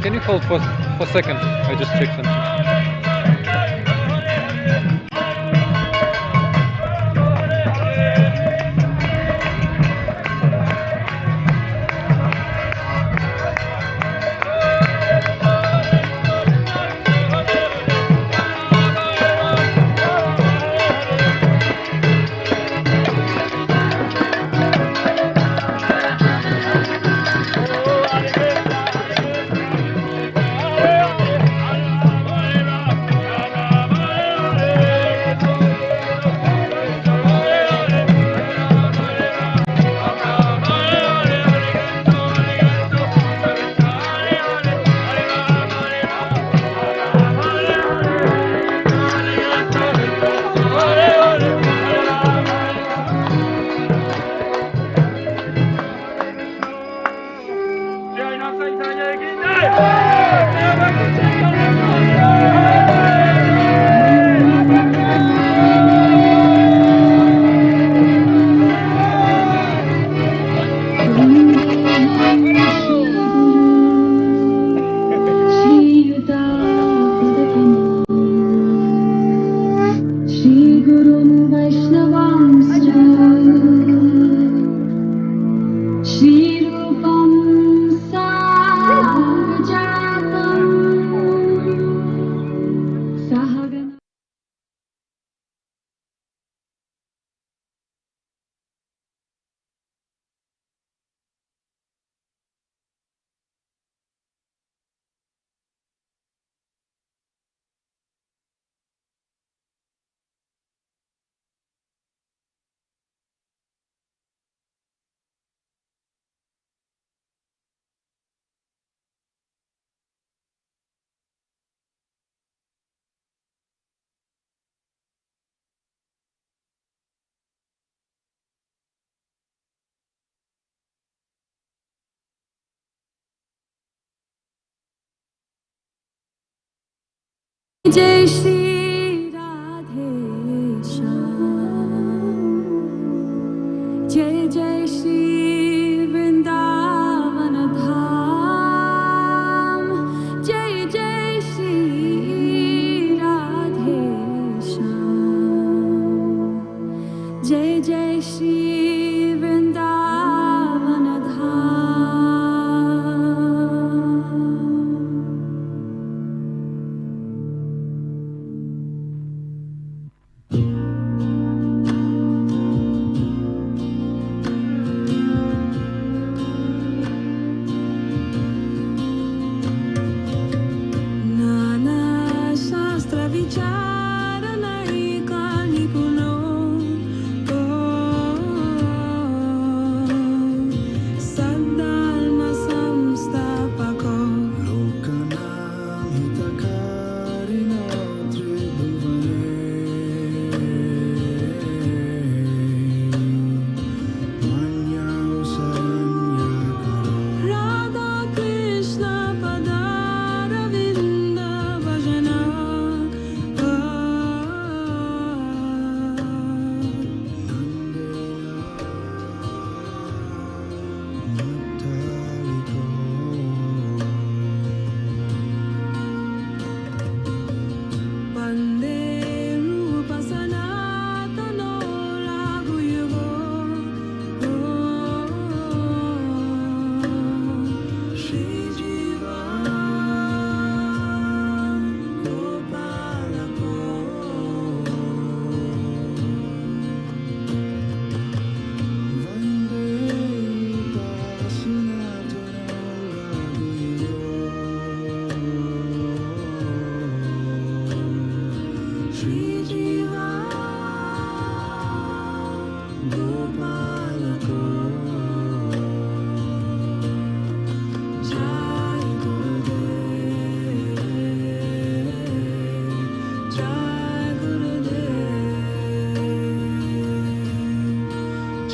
Can you hold for a second? I just checked something. Jai Shri Radhe Shyam, Jai Jai Shri Vrindavan Dham, Jai Jai Shri Radhe Shyam, Jai Jai Shri Vrindavan Dham.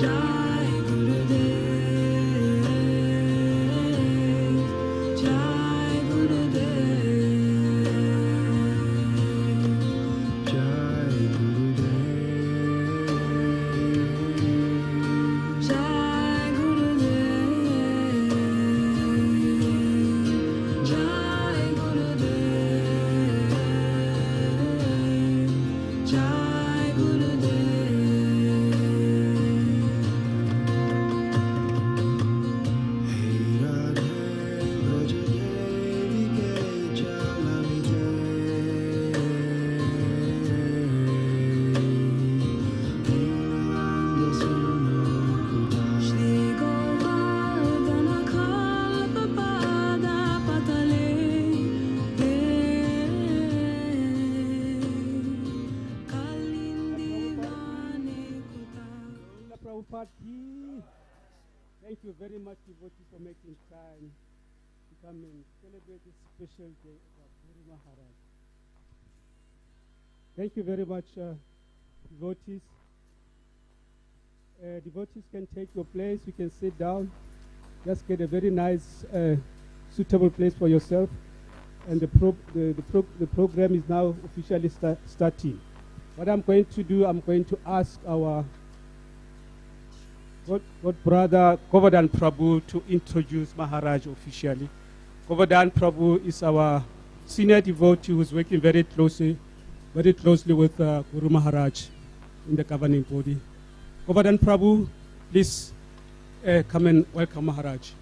Jai Gurudev, Jai Gurudev, Jai Gurudev, Jai Gurudev, Jai Gurudev, Jai Gurudev. Prabhupada, thank you very much, devotees, for making time to come and celebrate this special day of Guru Maharaj. Thank you very much, devotees. Devotees can take your place. You can sit down. Just get a very nice, suitable place for yourself. And the program is now officially starting. What I'm going to do, I'm going to ask our God brother Govardhan Prabhu to introduce Maharaj officially. Govardhan Prabhu is our senior devotee who's working very closely with Guru Maharaj in the governing body. Govardhan Prabhu, please come and welcome Maharaj.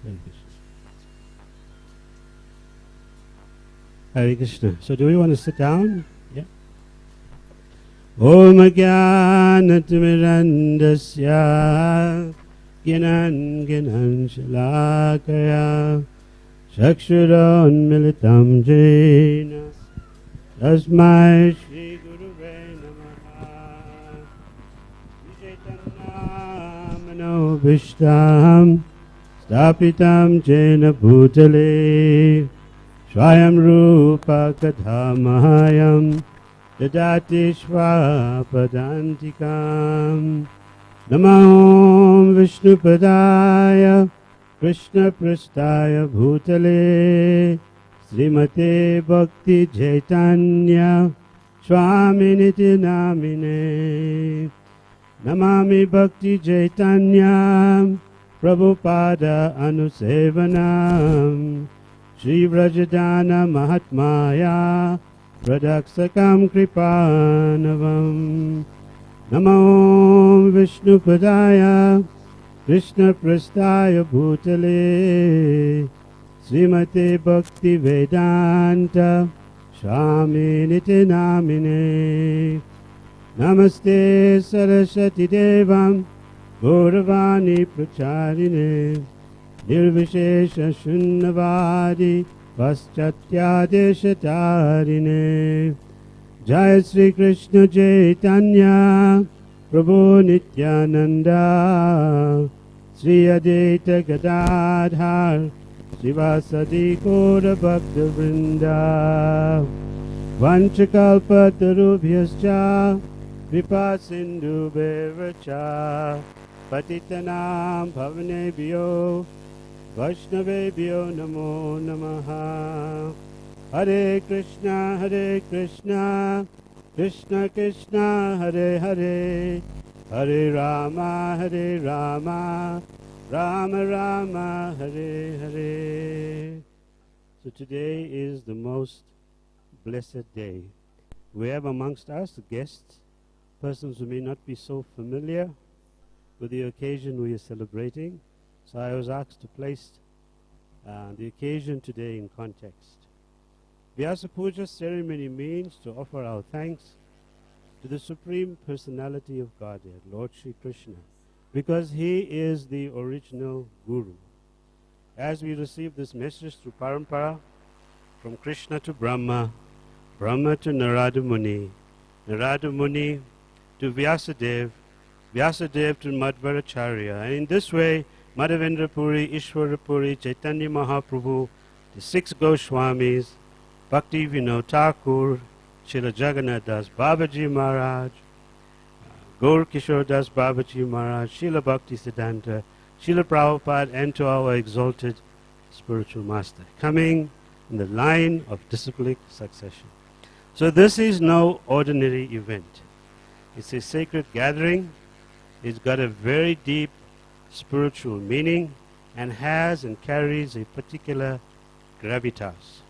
Hare Krishna. Hare Krishna. So do we want to sit down? Yeah. Om Jnanatimirandasya Gyanan Gyanan Shalakaya Chakshuron Militam Jena Tasmai Shri Guruve Namaha Vijaitana Mano Vishtam Stapitam Jena Bhutale Swayam Rupa Kadhamayam Dadati Shvapadantikam Namahom Vishnupadaya Krishna Prastaya Bhutale Srimate Bhakti Chaitanya Swami Niti Namine Namami Bhakti Chaitanya Prabhupada Anusevanam Shri Vrajadana Mahatmaya Pradaksakam Kripanavam Namo Vishnupadaya Krishna Prastaya Bhutale Srimate Bhaktivedanta Swami Niti Namine Namaste Saraswati Devam Gauravani Pracharine Nirvishesha Shunnavadi Paschatyadesatarine Jai Sri Krishna Chaitanya Prabhu Nityananda Sri Advaita Gadadhar Srivasadi Gaura Bhakta Vrinda Vanchakalpatarubhyascha Kripa Sindhu Bevacha Patitanam Bhavanebhyo Vaishnavebhyo Namo Namaha Hare Krishna Krishna Krishna Hare Hare Hare Rama Rama Rama Hare Hare. So today is the most blessed day. We have amongst us guests, persons who may not be so familiar with the occasion we are celebrating. So I was asked to place the occasion today in context. Vyasa Puja ceremony means to offer our thanks to the Supreme Personality of Godhead, Lord Shri Krishna, because He is the original Guru. As we receive this message through Parampara, from Krishna to Brahma, Brahma to Narada Muni, Narada Muni to Vyasadev, Vyasadev to Madhvaracharya, and in this way, Madhavendra Puri, Ishwara Puri, Chaitanya Mahaprabhu, the 6 Goswamis, Bhaktivedanta Thakur, Shayla Jagannath Das Babaji Maharaj, Gaur Kishore Das Babaji Maharaj, Srila Bhaktivedanta, Srila Prabhupada, and to our exalted spiritual master, coming in the line of disciplic succession. So this is no ordinary event. It's a sacred gathering. It's got a very deep spiritual meaning and has and carries a particular gravitas.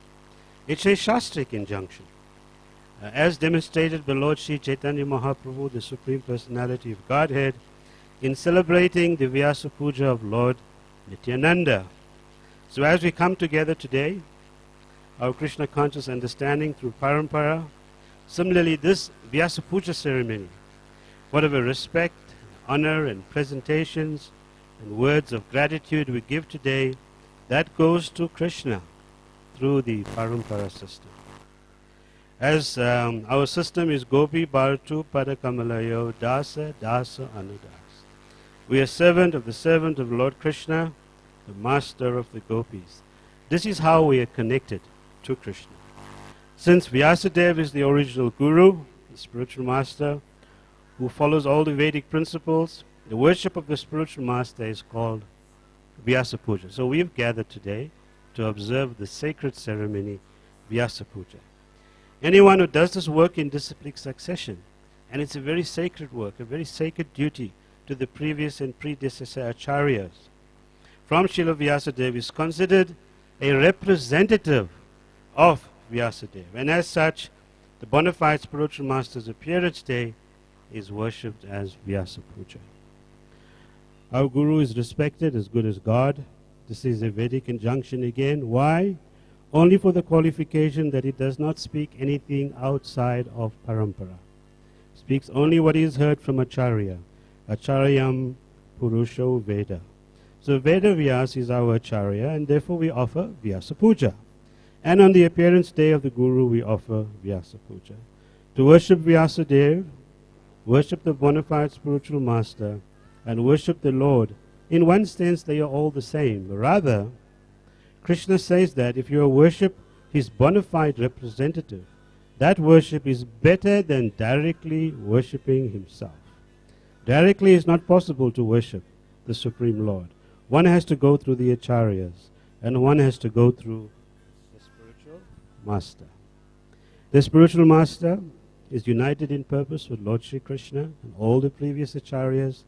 It's a Shastric injunction. As demonstrated by Lord Sri Chaitanya Mahaprabhu, the Supreme Personality of Godhead, in celebrating the Vyasa Puja of Lord Nityananda. So as we come together today, our Krishna conscious understanding through parampara, similarly this Vyasa Puja ceremony, whatever respect, honor and presentations and words of gratitude we give today, that goes to Krishna through the parampara system. As our system is Gopi Bharatu Padakamalayo Dasa Dasa Anudas. We are servant of the Lord Krishna, the master of the gopis. This is how we are connected to Krishna. Since Vyasadeva is the original guru, the spiritual master, who follows all the Vedic principles, the worship of the spiritual master is called Vyasa Puja. So we have gathered today to observe the sacred ceremony, Vyasa Puja. Anyone who does this work in disciplic succession, and it's a very sacred work, a very sacred duty to the previous and predecessor acharyas, from Srila Vyasadeva is considered a representative of Vyasadeva. And as such, the bona fide spiritual master's appearance day is worshipped as Vyasa Puja. Our Guru is respected as good as God. This is a Vedic injunction again. Why? Only for the qualification that he does not speak anything outside of parampara. Speaks only what is heard from Acharya. Acharyam Purusho Veda. So Veda Vyas is our Acharya, and therefore we offer Vyasa Puja. And on the appearance day of the Guru, we offer Vyasa Puja. To worship Vyasadeva, worship the bona fide spiritual master, and worship the Lord, in one sense they are all the same. Rather, Krishna says that if you worship his bona fide representative, that worship is better than directly worshipping himself. Directly is not possible to worship the Supreme Lord. One has to go through the acharyas, and one has to go through the spiritual master. The spiritual master is united in purpose with Lord Sri Krishna and all the previous acharyas.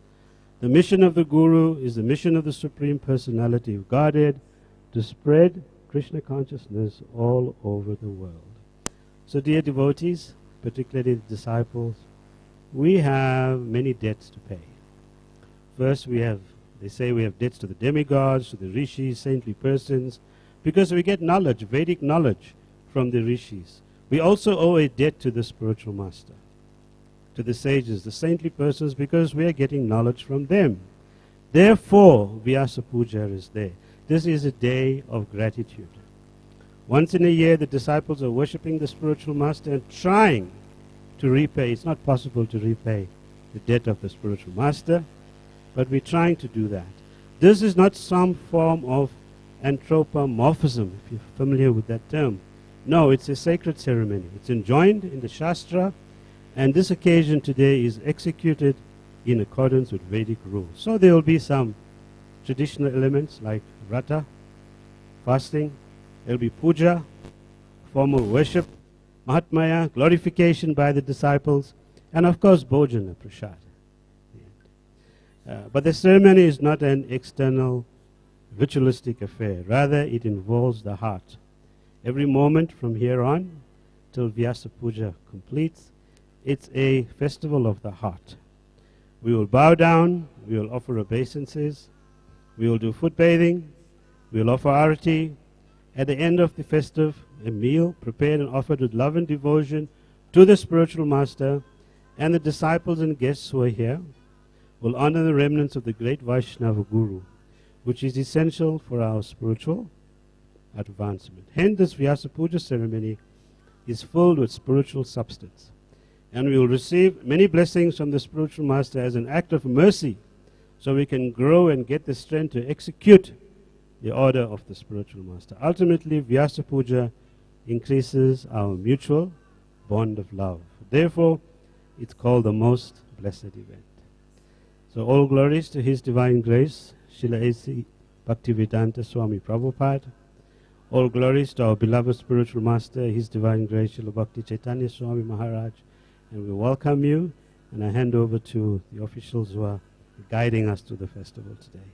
The mission of the Guru is the mission of the Supreme Personality of Godhead, to spread Krishna consciousness all over the world. So dear devotees, particularly the disciples, we have many debts to pay. First they say we have debts to the demigods, to the rishis, saintly persons, because we get knowledge, Vedic knowledge from the rishis. We also owe a debt to the spiritual master, to the sages, the saintly persons, because we are getting knowledge from them. Therefore, Vyasa Puja is there. This is a day of gratitude. Once in a year, the disciples are worshipping the spiritual master and trying to repay. It's not possible to repay the debt of the spiritual master, but we're trying to do that. This is not some form of anthropomorphism, if you're familiar with that term. No, it's a sacred ceremony. It's enjoined in the Shastra, and this occasion today is executed in accordance with Vedic rules. So there will be some traditional elements like Vrata, fasting, there will be puja, formal worship, Mahatmaya, glorification by the disciples, and of course Bhojana, Prasad. But the ceremony is not an external ritualistic affair. Rather, it involves the heart. Every moment from here on till Vyasa Puja completes, it's a festival of the heart. We will bow down, we will offer obeisances, we will do foot bathing, we will offer arati. At the end of the festive, a meal prepared and offered with love and devotion to the spiritual master, and the disciples and guests who are here will honor the remnants of the great Vaishnava Guru, which is essential for our spiritual advancement. Hence, this Vyasa Puja ceremony is filled with spiritual substance, and we will receive many blessings from the spiritual master as an act of mercy, so we can grow and get the strength to execute the order of the spiritual master. Ultimately, Vyasa Puja increases our mutual bond of love. Therefore, it's called the most blessed event. So all glories to His Divine Grace, Srila A.C. Bhaktivedanta Swami Prabhupada. All glories to our beloved spiritual master, His Divine Grace, Srila Bhakti Chaitanya Swami Maharaj. And we welcome you, and I hand over to the officials who are guiding us to the festival today.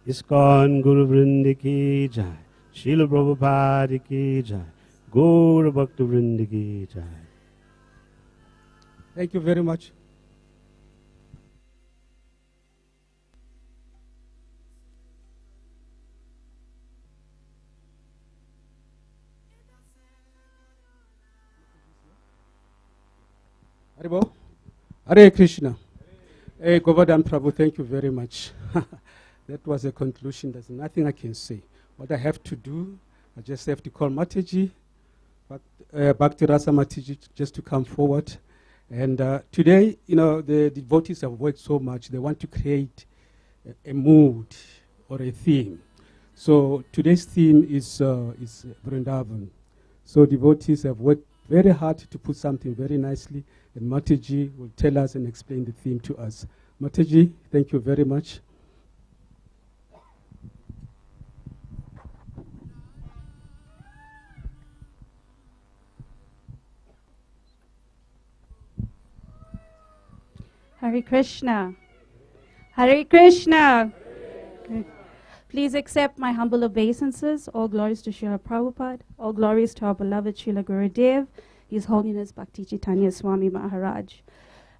ISKCON Guru Vrindi Ki Jai, Srila Prabhupada Ki Jai, Guru Bhakti Vrindi Ki Jai. Thank you very much. Haribo. Hare Krishna. Hey, Govardhan Prabhu, thank you very much. That was a conclusion. There's nothing I can say. What I have to do, I just have to call Mataji, Bhakti Rasa Mataji, just to come forward. And today, the devotees have worked so much. They want to create a mood or a theme. So today's theme is Vrindavan. So devotees have worked very hard to put something very nicely. And Mataji will tell us and explain the theme to us. Mataji, thank you very much. Hare Krishna. Hare Krishna. Please accept my humble obeisances. All glories to Srila Prabhupada. All glories to our beloved Srila Gurudev, His Holiness Bhakti Chaitanya Swami Maharaj.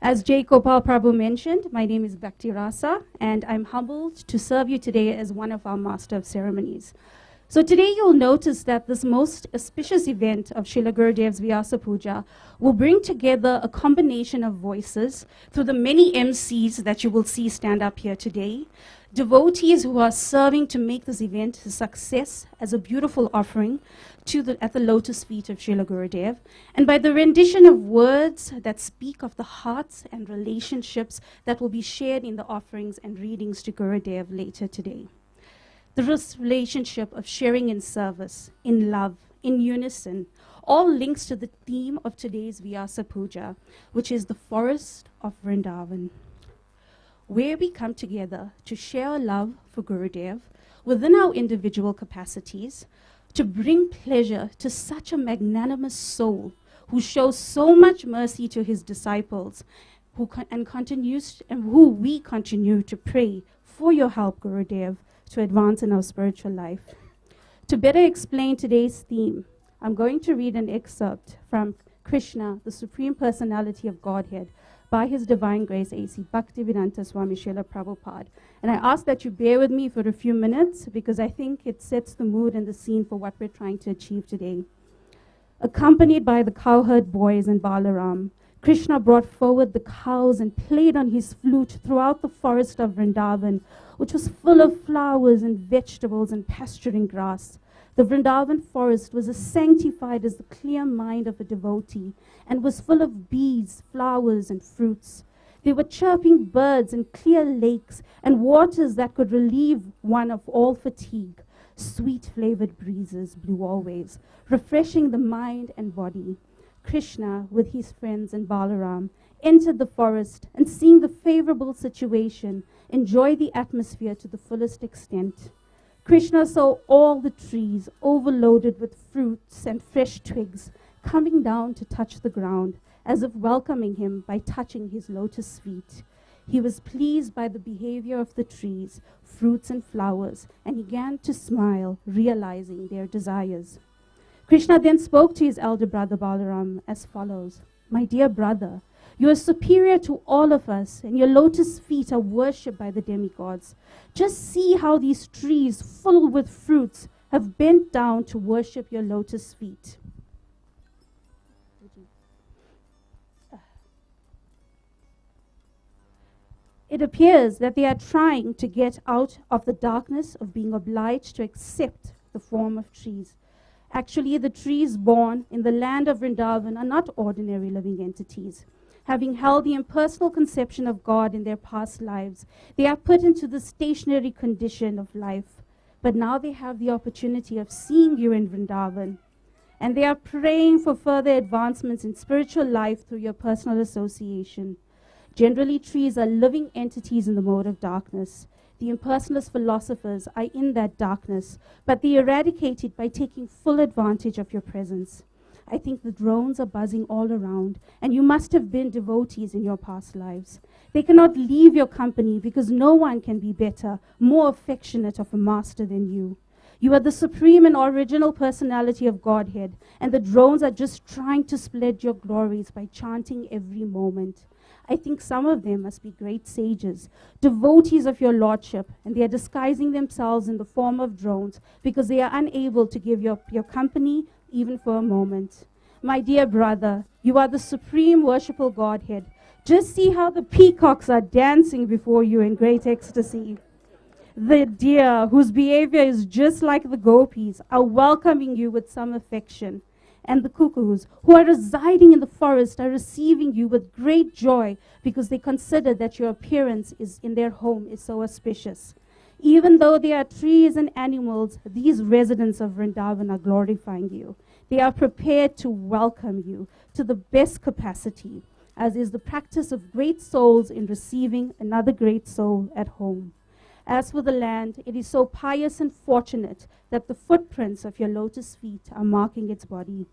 As J. Gopal Prabhu mentioned, my name is Bhakti Rasa, and I'm humbled to serve you today as one of our Master of Ceremonies. So today you'll notice that this most auspicious event of Srila Gurudev's Vyasa Puja will bring together a combination of voices through the many MCs that you will see stand up here today, devotees who are serving to make this event a success as a beautiful offering at the lotus feet of Srila Gurudev, and by the rendition of words that speak of the hearts and relationships that will be shared in the offerings and readings to Gurudev later today. This relationship of sharing in service, in love, in unison, all links to the theme of today's Vyasa Puja, which is the forest of Vrindavan, where we come together to share our love for Gurudev within our individual capacities, to bring pleasure to such a magnanimous soul who shows so much mercy to his disciples, who we continue to pray for your help, Gurudev, to advance in our spiritual life. To better explain today's theme, I'm going to read an excerpt from Krishna, the Supreme Personality of Godhead, by His Divine Grace A.C. Bhaktivedanta Swami Srila Prabhupada. And I ask that you bear with me for a few minutes because I think it sets the mood and the scene for what we're trying to achieve today. Accompanied by the cowherd boys and Balaram, Krishna brought forward the cows and played on his flute throughout the forest of Vrindavan, which was full of flowers and vegetables and pasturing grass. The Vrindavan forest was as sanctified as the clear mind of a devotee and was full of bees, flowers, and fruits. There were chirping birds and clear lakes and waters that could relieve one of all fatigue. Sweet-flavored breezes blew always, refreshing the mind and body. Krishna, with his friends and Balaram, entered the forest and, seeing the favorable situation, enjoyed the atmosphere to the fullest extent. Krishna saw all the trees overloaded with fruits and fresh twigs coming down to touch the ground, as if welcoming him by touching his lotus feet. He was pleased by the behavior of the trees, fruits and flowers, and began to smile, realizing their desires. Krishna then spoke to his elder brother Balaram as follows: "My dear brother, you are superior to all of us, and your lotus feet are worshipped by the demigods. Just see how these trees full with fruits have bent down to worship your lotus feet." It appears that they are trying to get out of the darkness of being obliged to accept the form of trees. Actually, the trees born in the land of Vrindavan are not ordinary living entities. Having held the impersonal conception of God in their past lives, they are put into the stationary condition of life. But now they have the opportunity of seeing you in Vrindavan, and they are praying for further advancements in spiritual life through your personal association. Generally, trees are living entities in the mode of darkness. The impersonalist philosophers are in that darkness, but they eradicate it by taking full advantage of your presence. I think the drones are buzzing all around, and you must have been devotees in your past lives. They cannot leave your company because no one can be better, more affectionate of a master than you. You are the supreme and original personality of Godhead, and the drones are just trying to spread your glories by chanting every moment. I think some of them must be great sages, devotees of your lordship, and they are disguising themselves in the form of drones because they are unable to give your company even for a moment. My dear brother, you are the supreme worshipful Godhead. Just see how the peacocks are dancing before you in great ecstasy. The deer, whose behavior is just like the gopis, are welcoming you with some affection. And the cuckoos, who are residing in the forest, are receiving you with great joy because they consider that your appearance in their home is so auspicious. Even though they are trees and animals, these residents of Vrindavan are glorifying you. They are prepared to welcome you to the best capacity, as is the practice of great souls in receiving another great soul at home. As for the land, it is so pious and fortunate that the footprints of your lotus feet are marking its body.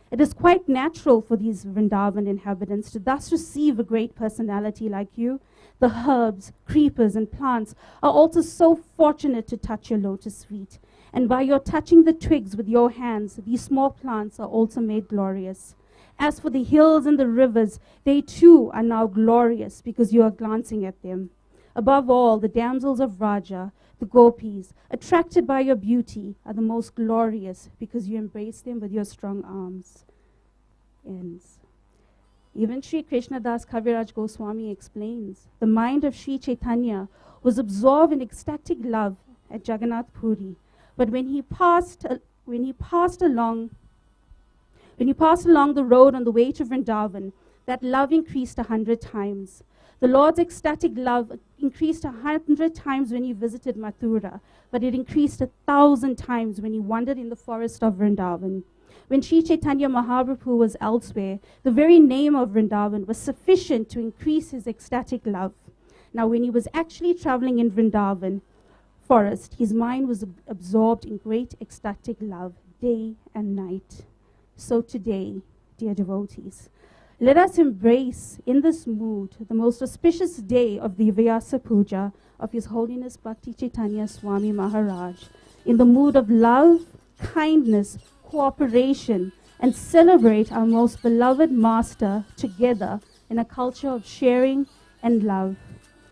It is quite natural for these Vrindavan inhabitants to thus receive a great personality like you. The herbs, creepers, and plants are also so fortunate to touch your lotus feet. And by your touching the twigs with your hands, these small plants are also made glorious. As for the hills and the rivers, they too are now glorious because you are glancing at them. Above all, the damsels of Raja, the gopis, attracted by your beauty, are the most glorious because you embrace them with your strong arms. Ends. Even Sri Krishna Das Kaviraj Goswami explains, the mind of Sri Chaitanya was absorbed in ecstatic love at Jagannath Puri, but when he passed along the road on the way to Vrindavan, that love increased 100 times. The Lord's ecstatic love increased 100 times when he visited Mathura, but it increased 1,000 times when he wandered in the forest of Vrindavan. When Sri Chaitanya Mahaprabhu was elsewhere, the very name of Vrindavan was sufficient to increase his ecstatic love. Now, when he was actually traveling in Vrindavan forest, his mind was absorbed in great ecstatic love day and night. So today, dear devotees, let us embrace in this mood the most auspicious day of the Vyasa Puja of His Holiness Bhakti Chaitanya Swami Maharaj, in the mood of love, kindness, cooperation, and celebrate our most beloved Master together in a culture of sharing and love.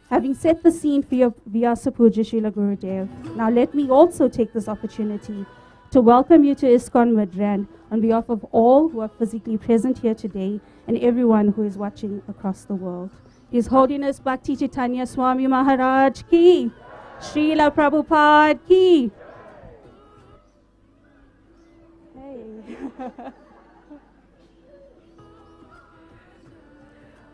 Having set the scene for your Vyasa Puja, Srila Gurudev, now let me also take this opportunity to welcome you to ISKCON Madran on behalf of all who are physically present here today and everyone who is watching across the world. His Holiness Bhakti Chaitanya Swami Maharaj ki, Srila Prabhupada ki.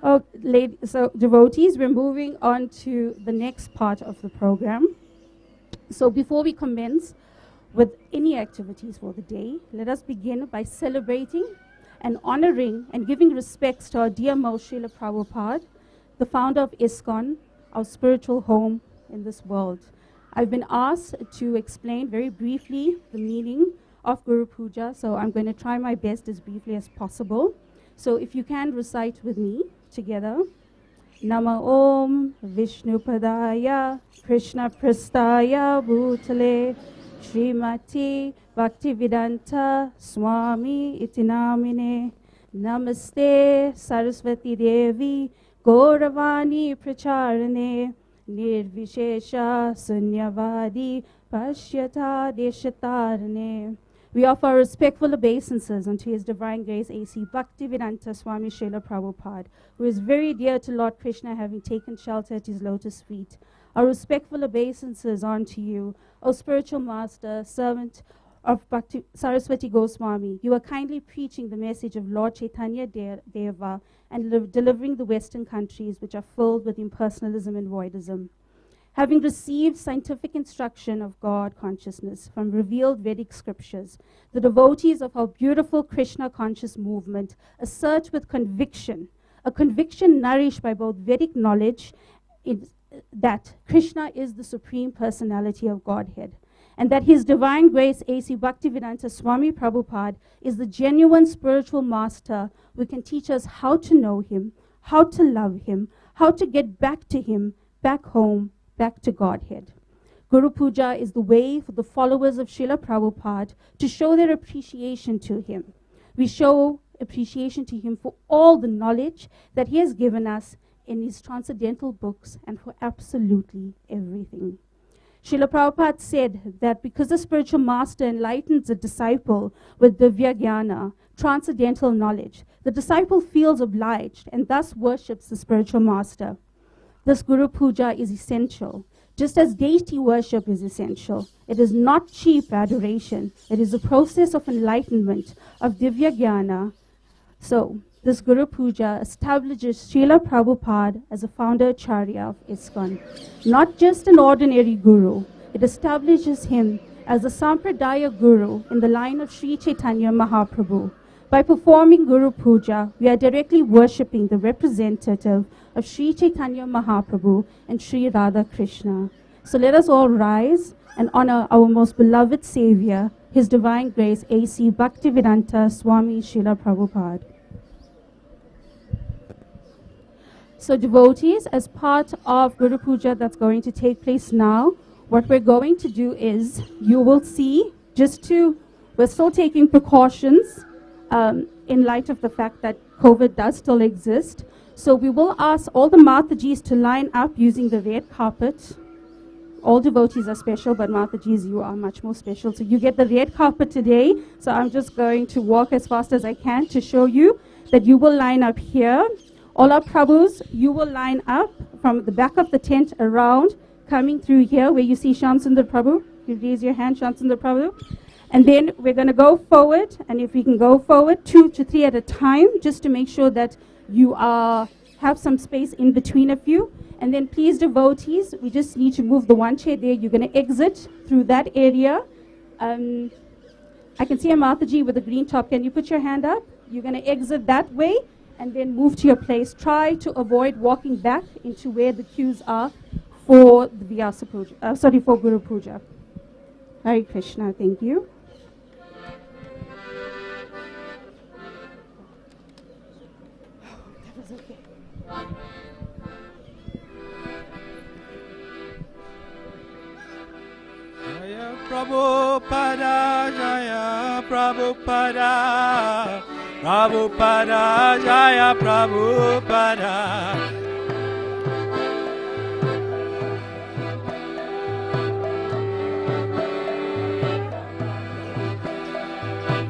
Hey. So devotees, we're moving on to the next part of the program. So before we commence with any activities for the day, let us begin by celebrating and honoring and giving respects to our dear most Srila Prabhupada, the founder of ISKCON, our spiritual home in this world. I've been asked to explain very briefly the meaning of Guru Puja, so I'm going to try my best as briefly as possible. So if you can recite with me together. Nama Om Vishnu Padaya Krishna Prastaya Bhutale Srimati Bhaktivedanta Swami Itinamine Namaste Saraswati Devi Gauravani Pracharane Nirvishesha Sunyavadi Pashyata Deshatarane. We offer our respectful obeisances unto His Divine Grace A.C. Bhaktivedanta Swami Shayla Prabhupada, who is very dear to Lord Krishna, having taken shelter at His lotus feet. Our respectful obeisances are unto you, O spiritual master, servant of Bhakti Saraswati Goswami. You are kindly preaching the message of Lord Chaitanya Deva and delivering the Western countries which are filled with impersonalism and voidism. Having received scientific instruction of God consciousness from revealed Vedic scriptures, the devotees of our beautiful Krishna conscious movement assert with conviction a conviction nourished by both Vedic knowledge that Krishna is the Supreme Personality of Godhead, and that His Divine Grace A.C. Bhaktivedanta Swami Prabhupada is the genuine spiritual master who can teach us how to know Him, how to love Him, how to get back to Him, back home, back to Godhead. Guru Puja is the way for the followers of Srila Prabhupada to show their appreciation to Him. We show appreciation to Him for all the knowledge that He has given us in His transcendental books and for absolutely everything. Srila Prabhupada said that because the spiritual master enlightens a disciple with Divya Jnana, transcendental knowledge, the disciple feels obliged and thus worships the spiritual master. This Guru Puja is essential. Just as deity worship is essential, it is not cheap adoration. It is a process of enlightenment, of Divya Jnana. So, this Guru Puja establishes Srila Prabhupada as a founder Acharya of ISKCON. Not just an ordinary Guru, it establishes him as a Sampradaya Guru in the line of Sri Chaitanya Mahaprabhu. By performing Guru Puja, we are directly worshipping the representative of Sri Chaitanya Mahaprabhu and Sri Radha Krishna. So let us all rise and honor our most beloved Savior, His Divine Grace A.C. Bhaktivedanta Swami Srila Prabhupada. So devotees, as part of Guru Puja that's going to take place now, what we're going to do is, you will see, we're still taking precautions in light of the fact that COVID does still exist. So we will ask all the Matajis to line up using the red carpet. All devotees are special, but Matajis, you are much more special. So you get the red carpet today. So I'm just going to walk as fast as I can to show you that you will line up here. All our Prabhus, you will line up from the back of the tent around, coming through here where you see Shamsundar Prabhu. You raise your hand, Shamsundar Prabhu. And then we're going to go forward, and if we can go forward 2 to 3 at a time, just to make sure that you have some space in between of you. And then please, devotees, we just need to move the one chair there. You're going to exit through that area. I can see a Mataji with a green top. Can you put your hand up? You're going to exit that way and then move to your place. Try to avoid walking back into where the queues are for the Vyasa Puja, for Guru Puja. Hare Krishna, thank you. That was okay. Jaya Prabhupada, Jaya Prabhupada, Prabhupada, Jaya Prabhupada.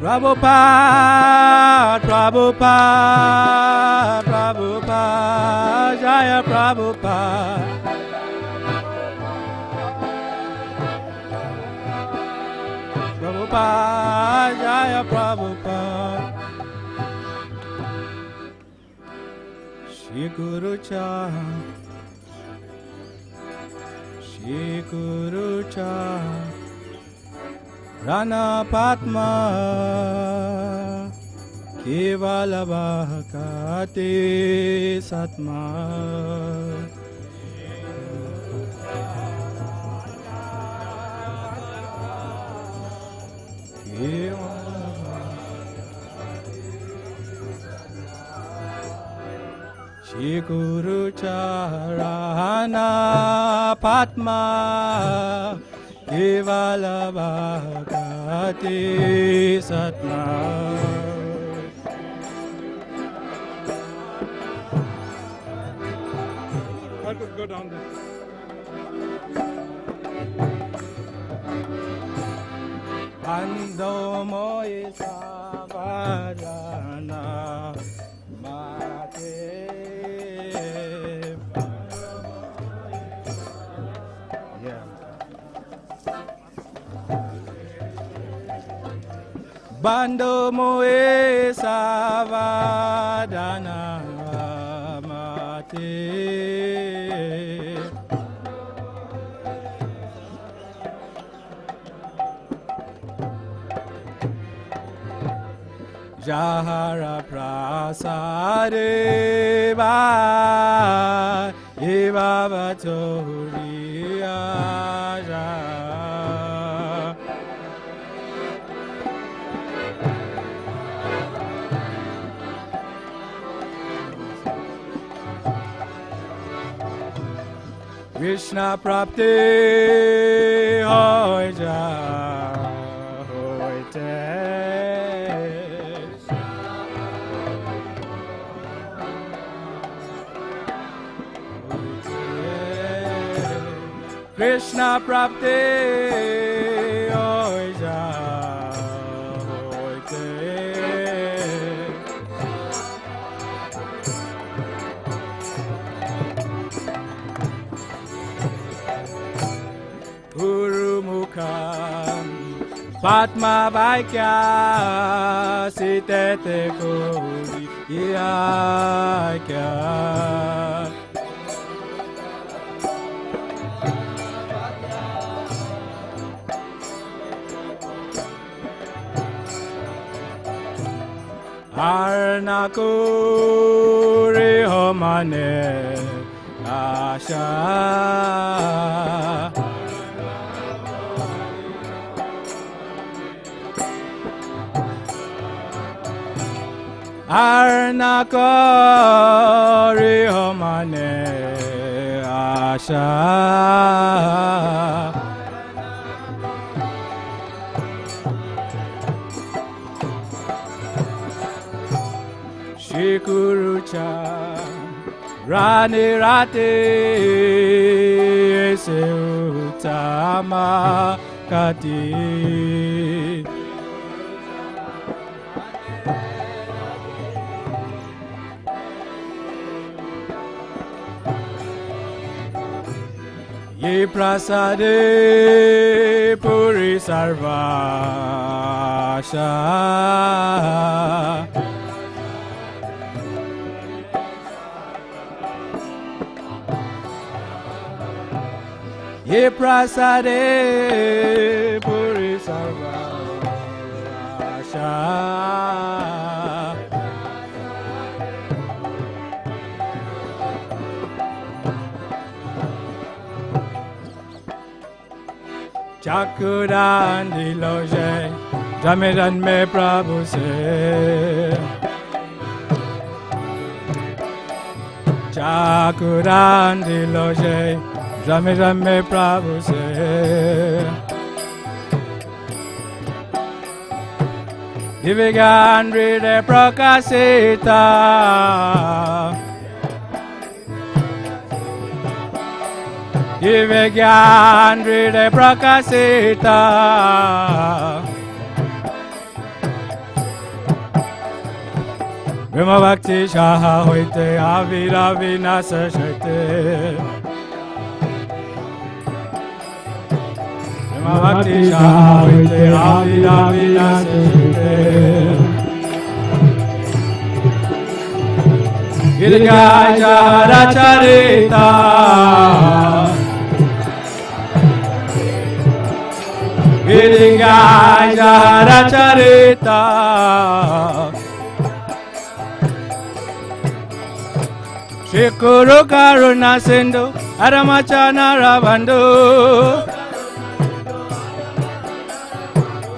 Prabhupada, Prabhupada, Prabhupada, Jaya Prabhupada. Prabhupada, Jaya Prabhupada. Shri Guru Cha, Shri Guru Cha, Rana Padma, Kevala Bhakate Satma. Shri Guru Charana Padma, Kevala Bhakate Satma. I could go down there. Ando moye savarana mate. Bando moe savadana mate. Jahara prasare Eva Vatoriya Krishna Prapti Hoja Hoite Krishna Prapti Hoja Hoite Guru Mukham Padma Vaikya Sitete Kori Yakya Arnakuri Homane Asha Arnakuri Homane Asha Shikurucha Rani Rati Seutama Kati Ye Prasade Puri Sarvasha Ye Prasade Puri Sarvasha Chakuran diloje Jamiran me Prabhu se Chakuran diloje Jamiran me Prabhu se Divigan ride prakasita Divigan ride prakasita Brahma Bhakti Shaha hoite Avira Vinasa shate Brahma Bhakti Shaha hoite Avira Vinasa shate Girgaya Racharita Girgaya Racharita Shikuru Karuna Sindhu Aramachana Ravandu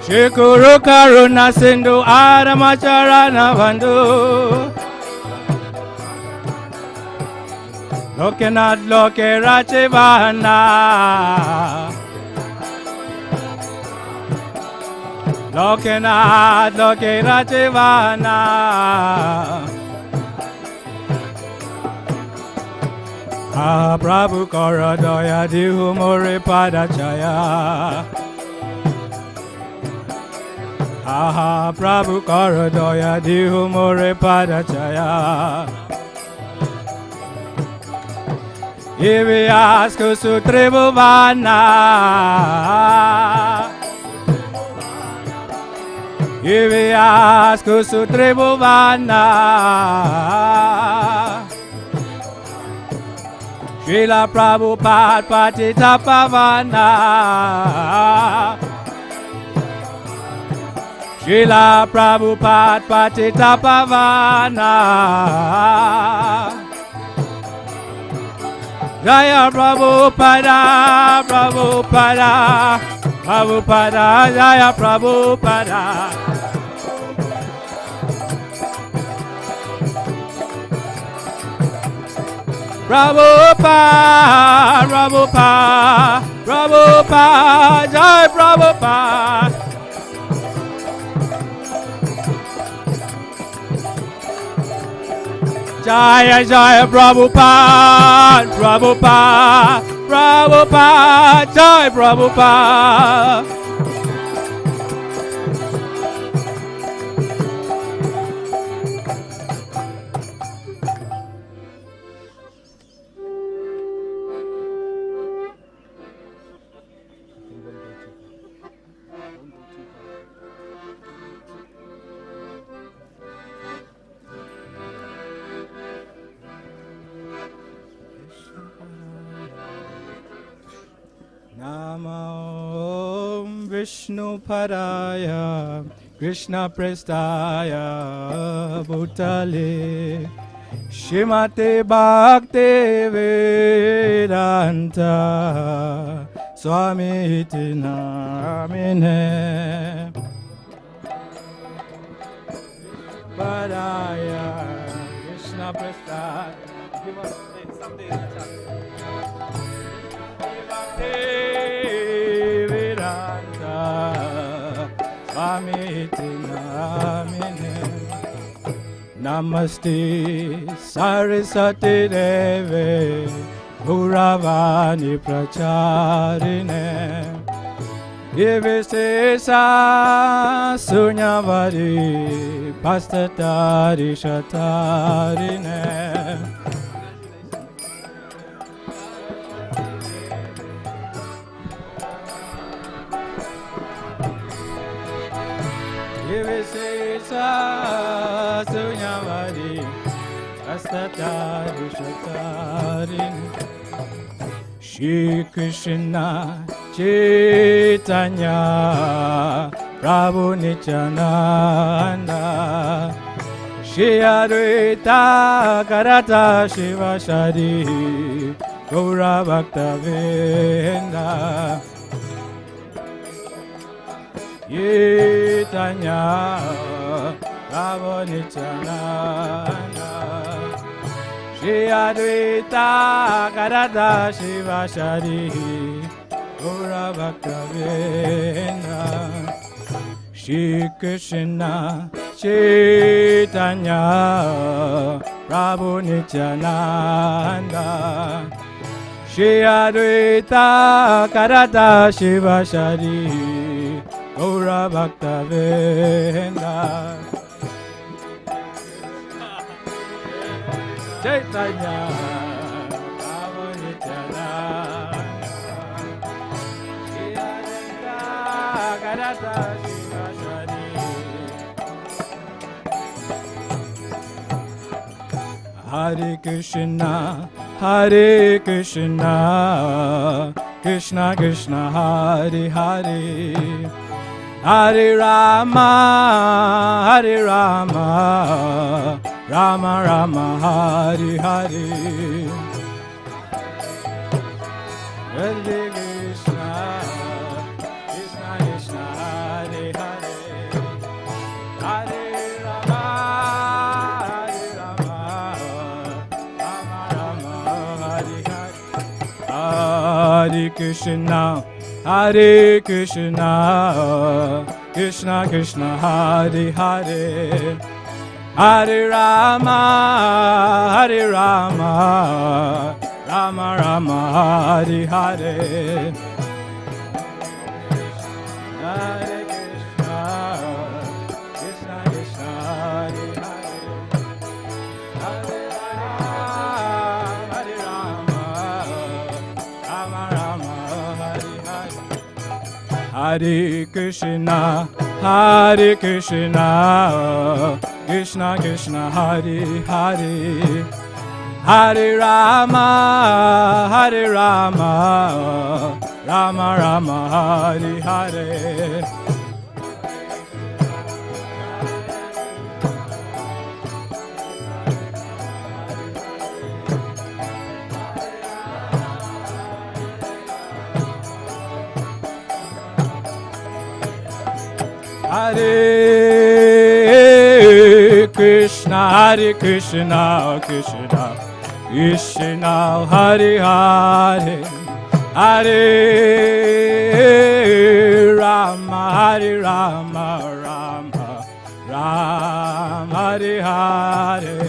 Shikuru Karuna Sindhu Aramacharana Vandu Lokenat Loke Rachivana Lokenat Loke Rachivana Ah Prabhu Karadoya Dihu More Padachaya Ah Prabhu Karadoya Dihu More Padachaya Ivyasku Sutribhuvana Ivyasku Sutribhuvana Srila Prabhupada Patita Pavana Srila Prabhupada Patita Pavana Jaya Prabhupada, Prabhupada, Prabhupada, Jaya Prabhupada. Prabhupada, Prabhupada, Prabhupada, Jai Prabhupada. Jaya Jaya Prabhupada, Prabhupada, Prabhupada, Jai Prabhupada. Namo Vishnu Padaya Krishna Prestaya Bhutale Shrimate Bhaktivedanta Swami iti namine Padaya Krishna Prestaya. Give us something in the chat. Bhaktivedanta Swami iti namine Namaste Saraswati Deve Gauravani Pracharine Divesesa Sunyavari Pastatari Shatarine Divesesa Sunyavari Pastatari Shatarine Shri Krishna Chaitanya Prabhu Nityananda Shri Advaita Karata Shiva Shari Gaura Bhaktivedanta Chaitanya Prabhu Nityananda Shri Advaita Karata Shiva Shari Gaura Bhaktivedanta Shri Krishna Chaitanya Prabhu Nityananda Shri Advaita Karata Shiva Shari Gaura Bhaktivedanta Chaitanya Prabhu Nityananda Shri Advaita Karata Shiva Shari Hare Krishna Krishna Krishna Hare Hare Hare Rama Rama Rama Hare Hare Hare Krishna Krishna Krishna Hare Hare Hare Rama Rama Rama Hare Hare Hare Krishna Krishna Krishna Hare Hare Hare Rama Rama Rama Hare Hare Hare Krishna Krishna Krishna Hare Hare Hare Rama Rama Rama Hare Hare Hare Krishna Krishna Krishna Hare Hare Hare Rama Rama Rama Hare Hare Hare Krishna, Krishna Krishna, Hare Hare, Hare Rama, Hare Rama, Rama Rama, Hare Hare.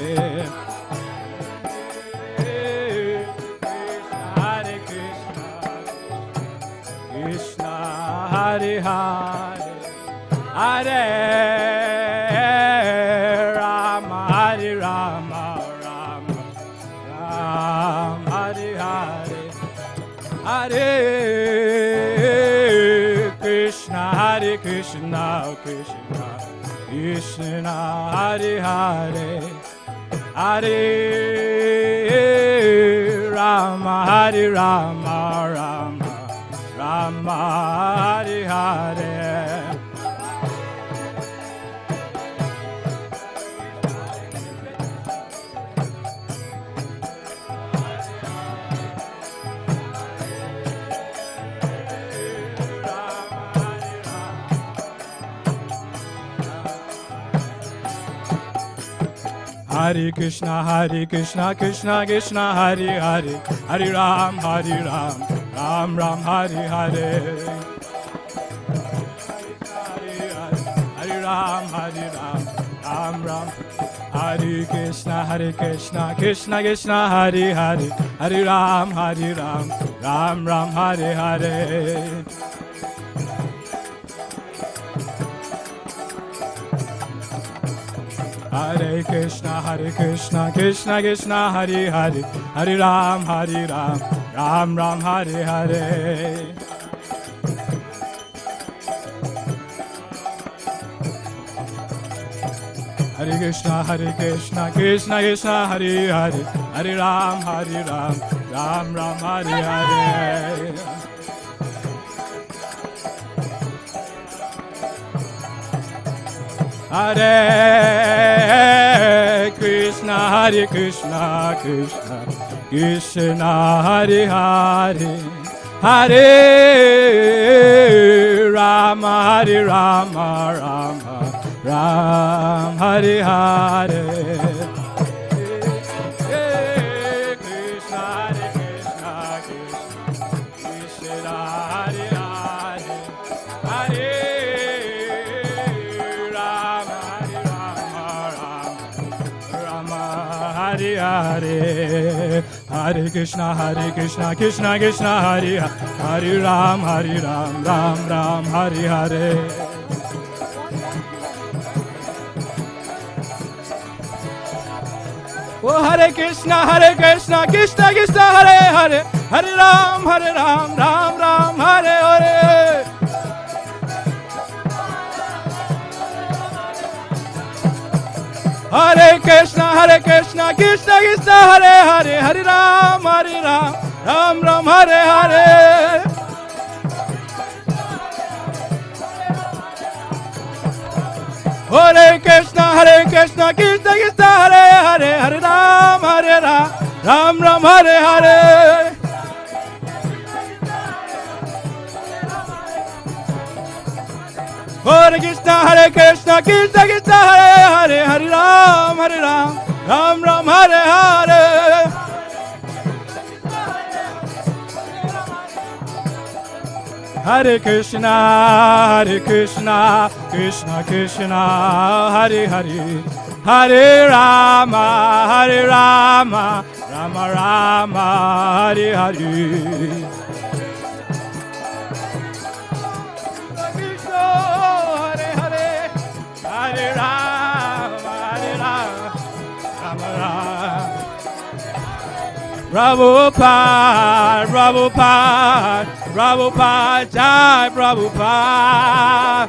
Krishna, Hare Hare, Hare Rama, Hare Rama, Rama Rama, Hare Hare, Hare Krishna, Krishna Krishna, Hare Hare, Hare Rama, Hare Rama, Rama Rama, Hare Hare. Hare Krishna, Krishna Krishna, Hare Hare, Hare Ram, Ram Ram, Hare Hare. Hare Ram, Ram Ram. Hare Krishna, Krishna Krishna, Hare Hare, Hare Ram, Ram Ram, Hare Hare. Hare Krishna, Krishna Krishna, Hare Hare, Hare Ram, Ram Ram, Hare Hare. Hare Krishna, Krishna Krishna, Hare Hare, Hare Ram, Ram Ram, Hare Hare. Hare Krishna, Krishna Krishna, Hare Hare, Hare Rama, Rama Ram, Hare Hare. Krishna, Krishna Hare Hare, Hare Hare Hare, Hare Krishna, Krishna Krishna, Hare Hare Ram, Ram Ram, Hare Hare. Oh, Hare Krishna, Krishna Krishna, Hare Hare, Hare Ram, Ram Ram, Hare Hare. Hare Krishna, Krishna Krishna, Hare Hare, Hare Ram, Ram Ram, Hare Hare. Hare Krishna, Krishna Krishna, Hare Hare, Hare Ram, Ram Ram, Hare Hare. Hare Krishna, Krishna Krishna, Hare Hare, Hare Ram, Ram Ram, Hare Hare. Hare Krishna, Krishna Krishna, Hare Hare, Hare Rama, Rama Rama, Hare Hare. Hare Rama, Rama Rama. Prabhupada, Jai Prabhupada.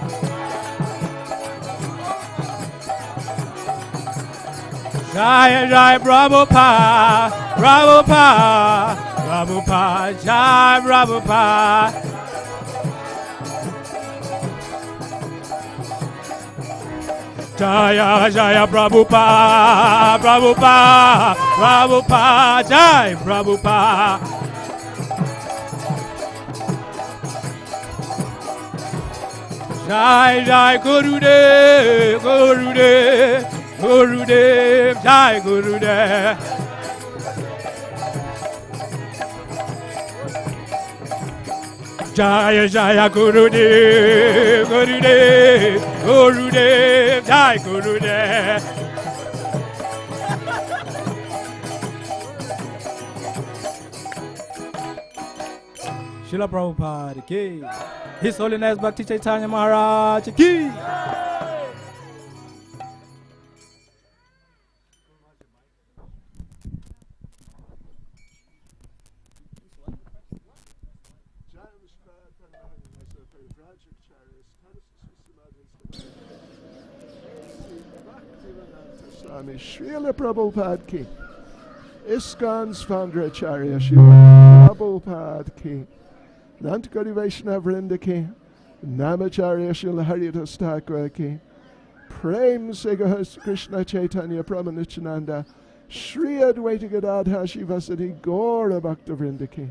Jai Prabhupada, Jai Prabhupada. Jaya Prabhupada, Jai Prabhupada. Jai Jai Gurudev, Gurudev, Gurudev, Jai Gurudev. Jaya Jaya Gurudev, Gurudev, Gurudev, Jai Gurudev. Srila Prabhupada ki, His Holiness Bhakti Chaitanya Maharaj ki. Swami Srila Prabhupada ki, ISKCON's founder Acharya Srila Prabhupada ki, Nantakari Vaishnava Vrinda ki, Namacharya Srila Haridas Thakur ki, Prem Segahas Krishna Chaitanya Pramanityananda, Shri Advaita Gadadha Shivasati Gaura Bhakta Vrinda ki,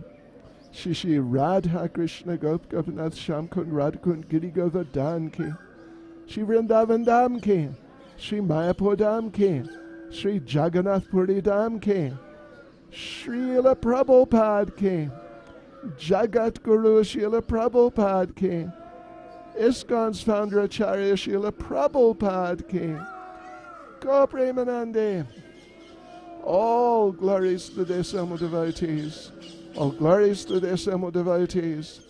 Shishi Radha Krishna Gop Gopinath Shamkund Radhakund Giri Govardhan ki, Shri Vrindavan Dham ki, Shri Mayapur Dham ki, Shri Jagannath Puri Dham ki, Srila Prabhupada ki, Jagat Guru Srila Prabhupada ki, ISKCON's founder Acharya Srila Prabhupada ki, Go Premanande. All glories to the Samo devotees. All glories to the Samo devotees.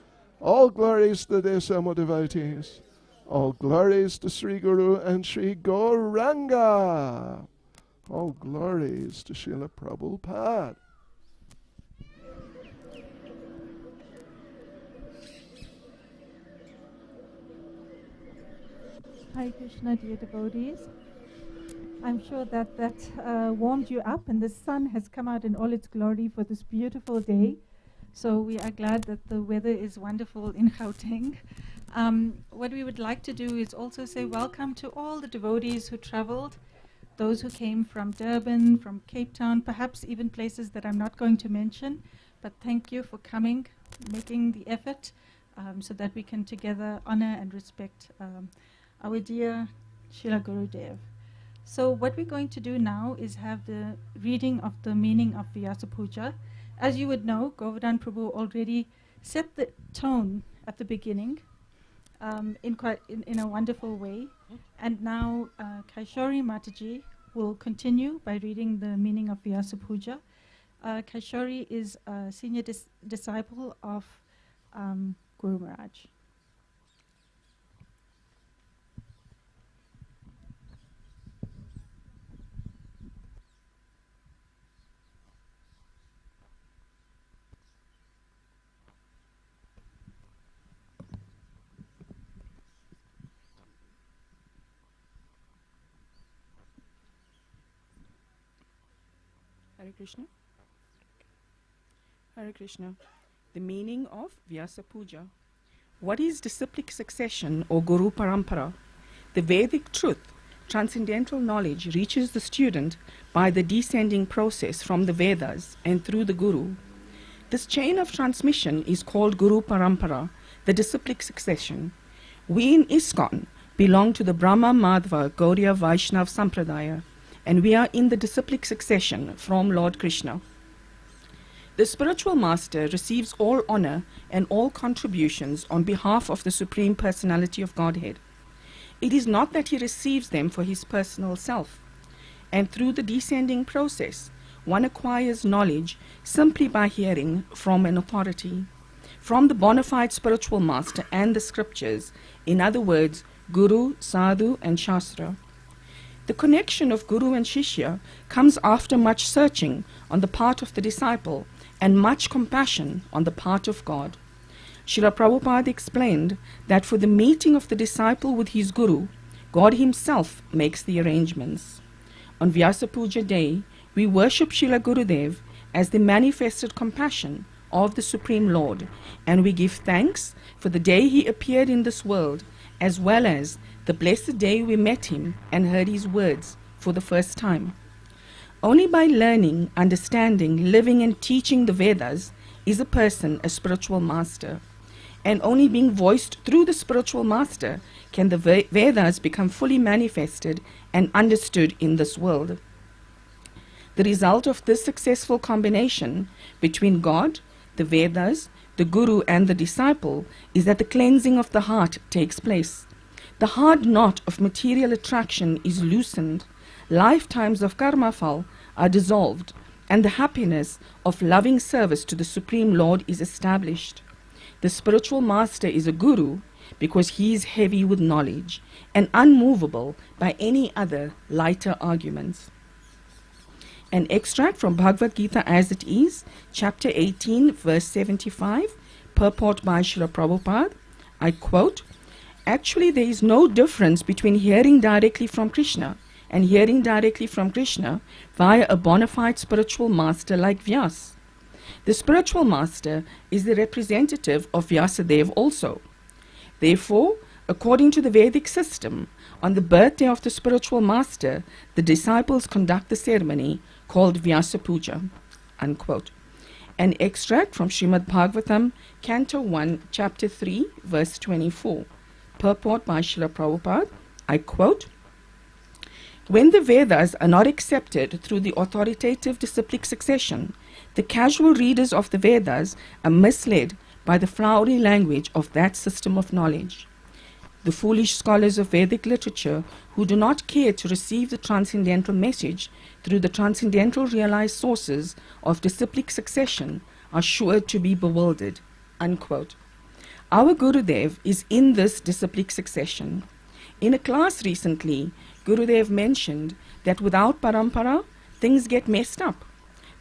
All glories to the Samo devotees. All glories to Sri Guru and Sri Gauranga. All glories to Srila Prabhupada. Hare Krishna, dear devotees. I'm sure that warmed you up, and the sun has come out in all its glory for this beautiful day. So we are glad that the weather is wonderful in Gauteng. What we would like to do is also say welcome to all the devotees who traveled, those who came from Durban, from Cape Town, perhaps even places that I'm not going to mention. But thank you for coming, making the effort, so that we can together honor and respect our dear Srila Gurudev. So what we're going to do now is have the reading of the meaning of Vyasa Puja. As you would know, Govardhan Prabhu already set the tone at the beginning in a wonderful way. And now Kaishori Mataji will continue by reading the meaning of Vyasa Puja. Kaishori is a senior disciple of Guru Maharaj. Hare Krishna. Hare Krishna. The meaning of Vyasa Puja. What is disciplic succession or Guru Parampara? The Vedic truth, transcendental knowledge, reaches the student by the descending process from the Vedas and through the Guru. This chain of transmission is called Guru Parampara, the disciplic succession. We in ISKCON belong to the Brahma Madhva Gaudiya Vaishnav Sampradaya, and we are in the disciplic succession from Lord Krishna. The spiritual master receives all honor and all contributions on behalf of the Supreme Personality of Godhead. It is not that he receives them for his personal self, and through the descending process, one acquires knowledge simply by hearing from an authority, from the bona fide spiritual master and the scriptures, in other words, Guru, Sadhu, and Shastra. The connection of Guru and Shishya comes after much searching on the part of the disciple and much compassion on the part of God. Srila Prabhupada explained that for the meeting of the disciple with his Guru, God himself makes the arrangements. On Vyasa Puja day, we worship Srila Gurudev as the manifested compassion of the Supreme Lord, and we give thanks for the day he appeared in this world, as well as the blessed day we met him and heard his words for the first time. Only by learning, understanding, living and teaching the Vedas is a person a spiritual master. and only being voiced through the spiritual master can the Vedas become fully manifested and understood in this world. The result of this successful combination between God, the Vedas, the Guru and the disciple is that the cleansing of the heart takes place. The hard knot of material attraction is loosened, lifetimes of karma fal are dissolved, and the happiness of loving service to the Supreme Lord is established. The spiritual master is a guru because he is heavy with knowledge and unmovable by any other lighter arguments. An extract from Bhagavad Gita as it is, chapter 18, verse 75, purport by Srila Prabhupada. I quote, "Actually, there is no difference between hearing directly from Krishna and hearing directly from Krishna via a bona fide spiritual master like Vyasa. The spiritual master is the representative of Vyasadeva also. Therefore, according to the Vedic system, on the birthday of the spiritual master, the disciples conduct the ceremony called Vyasa Puja." Unquote. An extract from Srimad Bhagavatam, Canto 1, Chapter 3, verse 24. Purport by Srila Prabhupada. I quote, "When the Vedas are not accepted through the authoritative disciplic succession, the casual readers of the Vedas are misled by the flowery language of that system of knowledge. The foolish scholars of Vedic literature who do not care to receive the transcendental message through the transcendental realized sources of disciplic succession are sure to be bewildered." Unquote. Our Gurudev is in this disciplic succession. In a class recently, Gurudev mentioned that without parampara, things get messed up.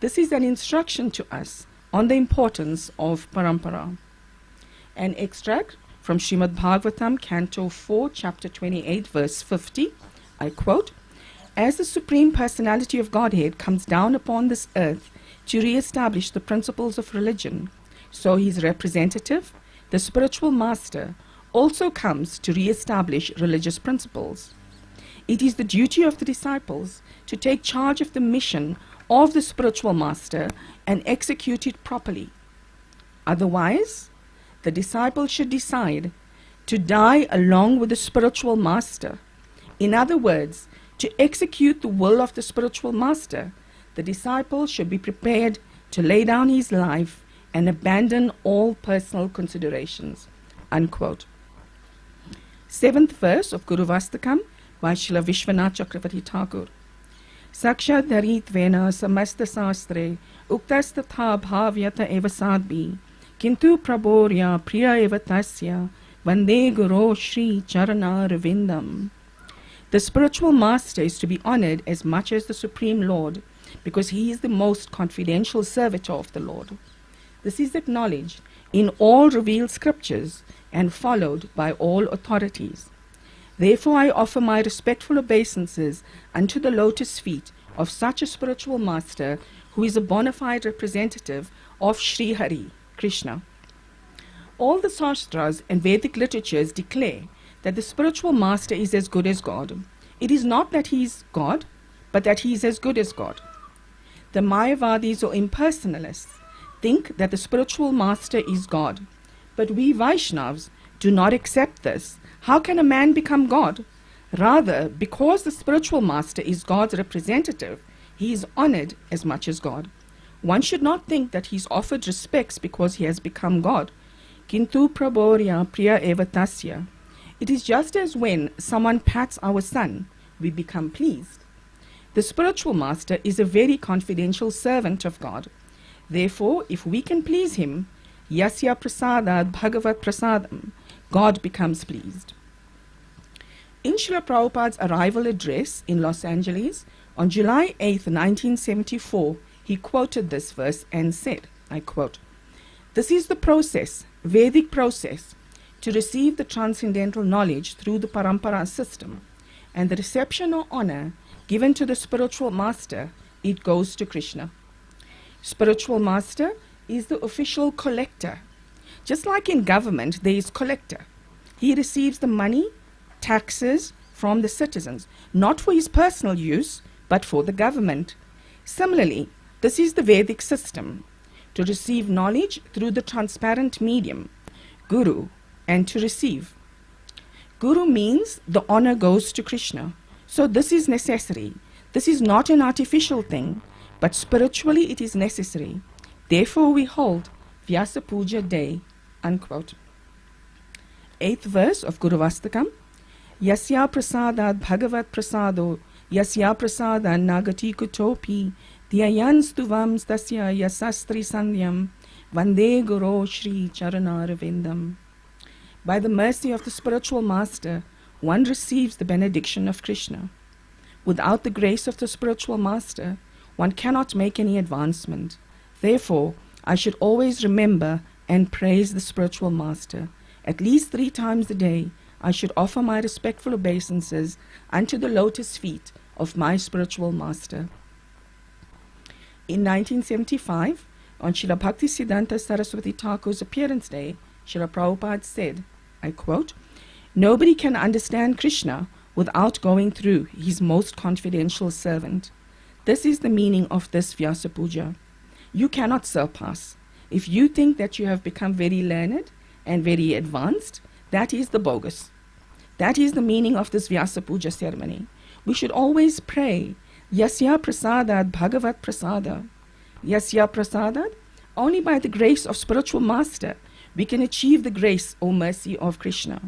This is an instruction to us on the importance of parampara. An extract from Srimad Bhagavatam, Canto 4, Chapter 28, verse 50. I quote, "As the Supreme Personality of Godhead comes down upon this earth to re-establish the principles of religion, so his representative, the spiritual master, also comes to re-establish religious principles. It is the duty of the disciples to take charge of the mission of the spiritual master and execute it properly. Otherwise, the disciple should decide to die along with the spiritual master. In other words, to execute the will of the spiritual master, the disciple should be prepared to lay down his life and abandon all personal considerations." Unquote. 7th verse of Guru Vastakam by Srila Vishwanath Chakravarti Thakur. "Sakshat dharitvena samasta sastre uktastatha bhavyata eva sadbi kintu praborya priya eva tasya vande guru shri charana ravindam." The spiritual master is to be honored as much as the Supreme Lord because he is the most confidential servitor of the Lord. This is acknowledged in all revealed scriptures and followed by all authorities. Therefore I offer my respectful obeisances unto the lotus feet of such a spiritual master who is a bona fide representative of Sri Hari, Krishna. All the Shastras and Vedic literatures declare that the spiritual master is as good as God. It is not that he is God, but that he is as good as God. The Mayavadis or impersonalists think that the spiritual master is God, but we Vaishnavas do not accept this. How can a man become God? Rather, because the spiritual master is God's representative, he is honored as much as God. One should not think that he is offered respects because he has become God. Kintu praborya priya eva tasya. It is just as when someone pats our son, we become pleased. The spiritual master is a very confidential servant of God. Therefore, if we can please him, yasya prasadad bhagavat prasadam, God becomes pleased. In Srila Prabhupada's arrival address in Los Angeles on July 8, 1974, he quoted this verse and said, I quote, "This is the process, Vedic process, to receive the transcendental knowledge through the parampara system, and the reception or honor given to the spiritual master, it goes to Krishna. Spiritual master is the official collector. Just like in government, there is collector. He receives the money, taxes from the citizens, not for his personal use, but for the government. Similarly, this is the Vedic system. To receive knowledge through the transparent medium, Guru, and to receive. Guru means the honor goes to Krishna. So this is necessary. This is not an artificial thing, but spiritually it is necessary. Therefore we hold Vyasa Puja Day, unquote. 8th verse of Guru Vastakam. Yasya prasadad bhagavat prasado, yasya prasadan nagati kutopi, dhyayan stuvam stasya yasastri sandhyam, vande guru shri charanaravindam. By the mercy of the spiritual master, one receives the benediction of Krishna. Without the grace of the spiritual master, one cannot make any advancement. Therefore, I should always remember and praise the spiritual master. At least 3 times a day, I should offer my respectful obeisances unto the lotus feet of my spiritual master. In 1975, on Srila Bhaktivedanta Saraswati Thakur's appearance day, Srila Prabhupada said, I quote, "Nobody can understand Krishna without going through his most confidential servant. This is the meaning of this Vyasa Puja. You cannot surpass. If you think that you have become very learned and very advanced, that is the bogus. That is the meaning of this Vyasa Puja ceremony. We should always pray, Yasya prasadad bhagavat prasada. Yasya prasadad, only by the grace of spiritual master, we can achieve the grace or mercy of Krishna.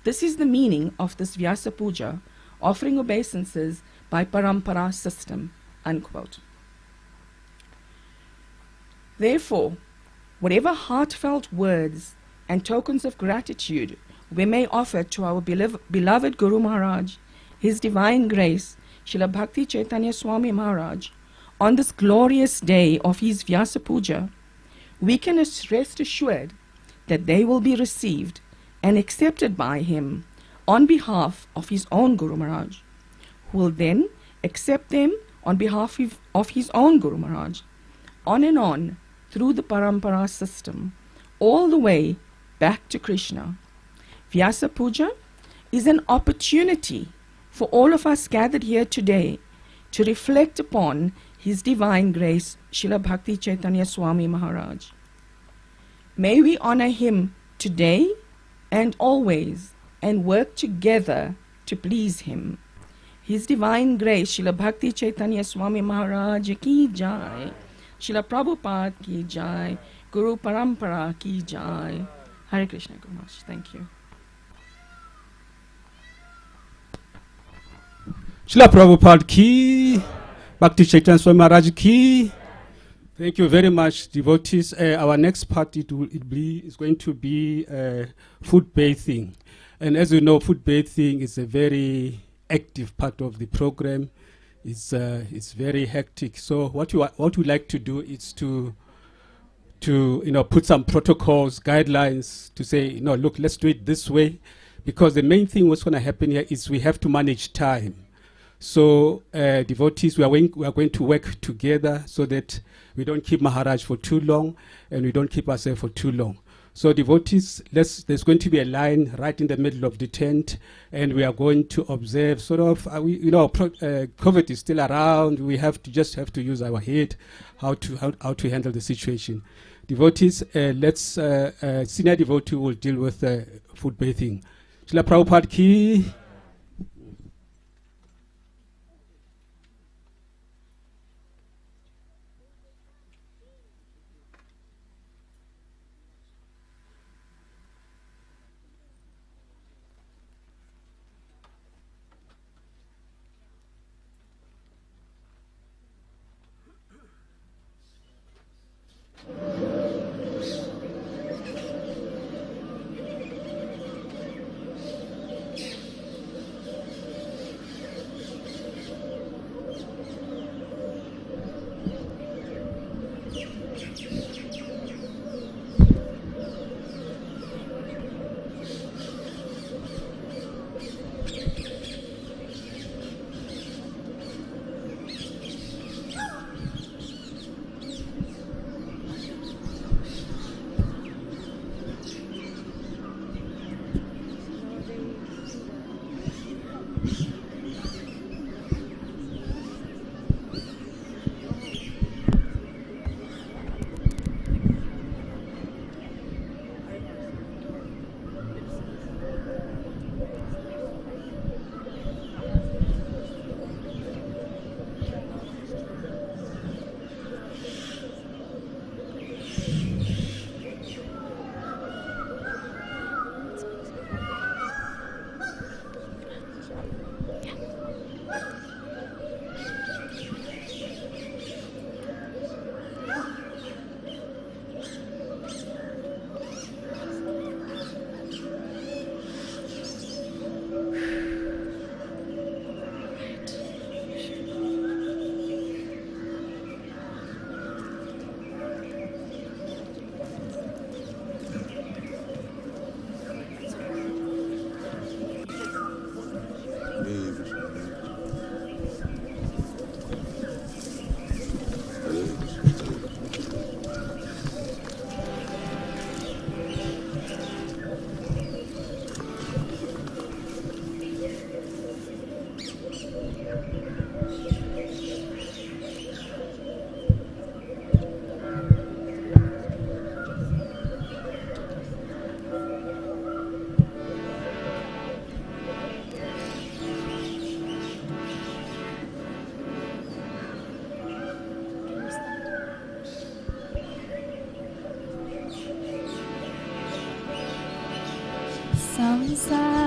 This is the meaning of this Vyasa Puja, offering obeisances by parampara system," unquote. Therefore, whatever heartfelt words and tokens of gratitude we may offer to our beloved Guru Maharaj, His Divine Grace, Srila Bhakti Chaitanya Swami Maharaj, on this glorious day of his Vyasa Puja, we can rest assured that they will be received and accepted by him on behalf of his own Guru Maharaj, who will then accept them on behalf of his own Guru Maharaj, on and on through the parampara system, all the way back to Krishna. Vyasa Puja is an opportunity for all of us gathered here today to reflect upon His Divine Grace, Srila Bhakti Chaitanya Swami Maharaj. May we honor him today and always and work together to please him. His Divine Grace, Srila Bhakti Chaitanya Swami Maharaj ki jai, Srila Prabhupada ki jai, Guru Parampara ki jai. Hare Krishna, Guru Maharaj. Thank you. Srila Prabhupada ki, Bhakti Chaitanya Swami Maharaj ki. Thank you very much, devotees. Our next part is going to be food bathing. And as you know, food bathing is a very active part of the program. It's very hectic. So what we like to do is to put some protocols, guidelines to say, look, let's do it this way, because the main thing what's going to happen here is we have to manage time. So devotees, we are going to work together so that we don't keep Maharaj for too long and we don't keep ourselves for too long. So devotees, there's going to be a line right in the middle of the tent, and we are going to observe sort of, COVID is still around. We have to use our head how to handle the situation. Devotees, senior devotee will deal with food bathing. Srila Prabhupada ki. samsara